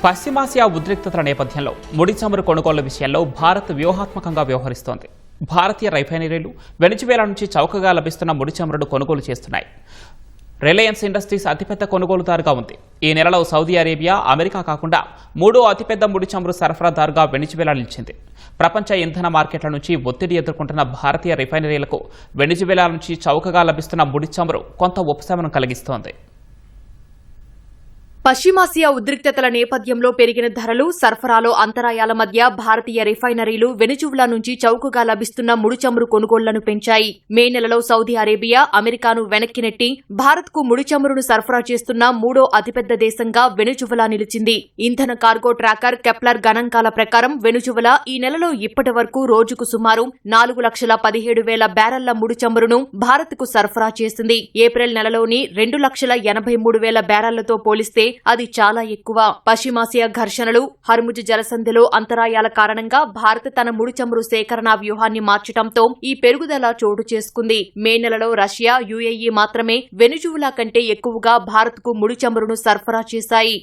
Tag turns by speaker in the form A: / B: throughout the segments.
A: పశ్చిమాసియా ఉద్రిక్తతల నేపథ్యంలో ముడి చమురు కొనుగోళ్ల విషయంలో భారత్ వ్యూహాత్మకంగా వ్యవహరిస్తోంది. భారతీయ రైఫైనరీలు వెనిజువేలా నుంచి చౌకగా లభిస్తున్న ముడి చమురును కొనుగోలు చేస్తున్నాయి. రిలయన్స్ ఇండస్ట్రీస్ అతిపెద్ద కొనుగోలుదారుగా ఉంది. ఈ నెలలో సౌదీ అరేబియా, అమెరికా కాకుండా మూడో అతిపెద్ద ముడి చమురు సరఫరాదారుగా వెనిజువేలా నిలిచింది. ప్రపంచ ఇంధన మార్కెట్ల నుంచి ఒత్తిడి ఎదుర్కొంటున్న భారతీయ రిఫైనరీలకు వెనిజువేలా నుంచి చౌకగా లభిస్తున్న ముడి చమురు కొంత ఉపశమనం కలిగిస్తోంది.
B: పశ్చిమాసియా ఉద్రిక్తతల నేపథ్యంలో పెరిగిన ధరలు, సరఫరాలో అంతరాయాల మధ్య భారతీయ రిఫైనరీలు వెనిజువేలా నుంచి చౌకగా లభిస్తున్న ముడి చమురు కొనుగోళ్లను పెంచాయి. మే నెలలో సౌదీ అరేబియా, అమెరికాను వెనక్కి నెట్టి భారత్కు ముడి చమురును సరఫరా చేస్తున్న మూడో అతిపెద్ద దేశంగా వెనిజువేలా నిలిచింది. ఇంధన కార్గో ట్రాకర్ కెప్లర్ గణాంకాల ప్రకారం వెనిజువేలా ఈ నెలలో ఇప్పటి వరకు రోజుకు సుమారు 4,17,000 బ్యారెళ్ల ముడి చమురును భారత్కు సరఫరా చేసింది. ఏప్రిల్ నెలలోని 2,83,000 బ్యారెళ్లతో పోలిస్తే అది చాలా ఎక్కువ. పశ్చిమాసియా ఘర్షణలు, హర్ముజ్ జలసంధిలో అంతరాయాల కారణంగా భారత్ తన ముడి చమురు సేకరణ వ్యూహాన్ని మార్చడంతో ఈ పెరుగుదల చోటు చేసుకుంది. మే నెలలో రష్యా, యుఏఈ మాత్రమే వెనిజువేలా కంటే ఎక్కువగా భారత్కు ముడి చమురును సరఫరా చేశాయి.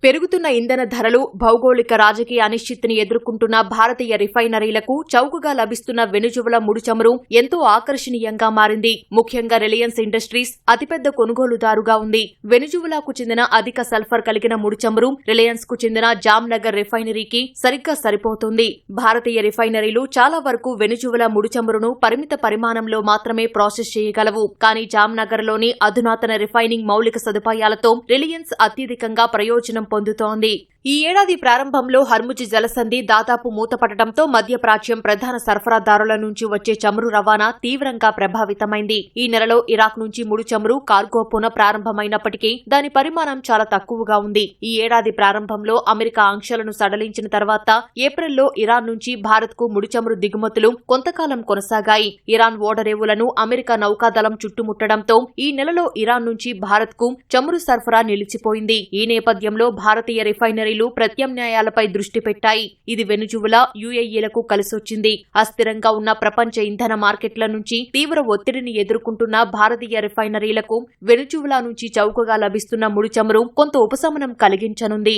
B: పెరుగుతున్న ఇంధన ధరలు, భౌగోళిక రాజకీయ అనిశ్చితిని ఎదుర్కొంటున్న భారతీయ రిఫైనరీలకు చౌకగా లభిస్తున్న వెనిజువేలా ముడి చమురు ఎంతో ఆకర్షణీయంగా మారింది. ముఖ్యంగా రిలయన్స్ ఇండస్ట్రీస్ అతిపెద్ద కొనుగోలుదారుగా ఉంది. వెనిజువేలాకు చెందిన అధిక సల్ఫర్ కలిగిన ముడి చమురు రిలయన్స్ కు చెందిన జామ్నగర్ రిఫైనరీకి సరిగ్గా సరిపోతుంది. భారతీయ రిఫైనరీలు చాలా వరకు వెనిజువేలా ముడి చమురును పరిమిత పరిమాణంలో మాత్రమే ప్రాసెస్ చేయగలవు. కానీ జామ్నగర్ లోని అధునాతన రిఫైనింగ్ మౌలిక సదుపాయాలతో రిలయన్స్ అత్యధికంగా ప్రయోజనం పొందుతోంది. ఈ ఏడాది ప్రారంభంలో హర్ముజ్ జలసంధి దాదాపు మూతపడటంతో మధ్యప్రాచ్యం ప్రధాన సరఫరాదారుల నుంచి వచ్చే చమురు రవాణా తీవ్రంగా ప్రభావితమైంది. ఈ నెలలో ఇరాక్ నుంచి ముడి చమురు కార్గో పునః ప్రారంభమైనప్పటికీ దాని పరిమాణం చాలా తక్కువగా ఉంది. ఈ ఏడాది ప్రారంభంలో అమెరికా ఆంక్షలను సడలించిన తర్వాత ఏప్రిల్లో ఇరాన్ నుంచి భారత్కు ముడి చమురు దిగుమతులు కొంతకాలం కొనసాగాయి. ఇరాన్ ఓడరేవులను అమెరికా నౌకాదళం చుట్టుముట్టడంతో ఈ నెలలో ఇరాన్ నుంచి భారత్కు చమురు సరఫరా నిలిచిపోయింది. ఈ నేపథ్యంలో భారతీయ రిఫైనరీలు ప్రత్యామ్నాయాలపై దృష్టి పెట్టాయి. ఇది వెనిజువేలా, యుఏఈలకు కలిసొచ్చింది. అస్థిరంగా ఉన్న ప్రపంచ ఇంధన మార్కెట్ల నుంచి తీవ్ర ఒత్తిడిని ఎదుర్కొంటున్న భారతీయ రిఫైనరీలకు వెనిజువేలా నుంచి చౌకగా లభిస్తున్న ముడి చమురు కొంత ఉపశమనం కలిగించనుంది.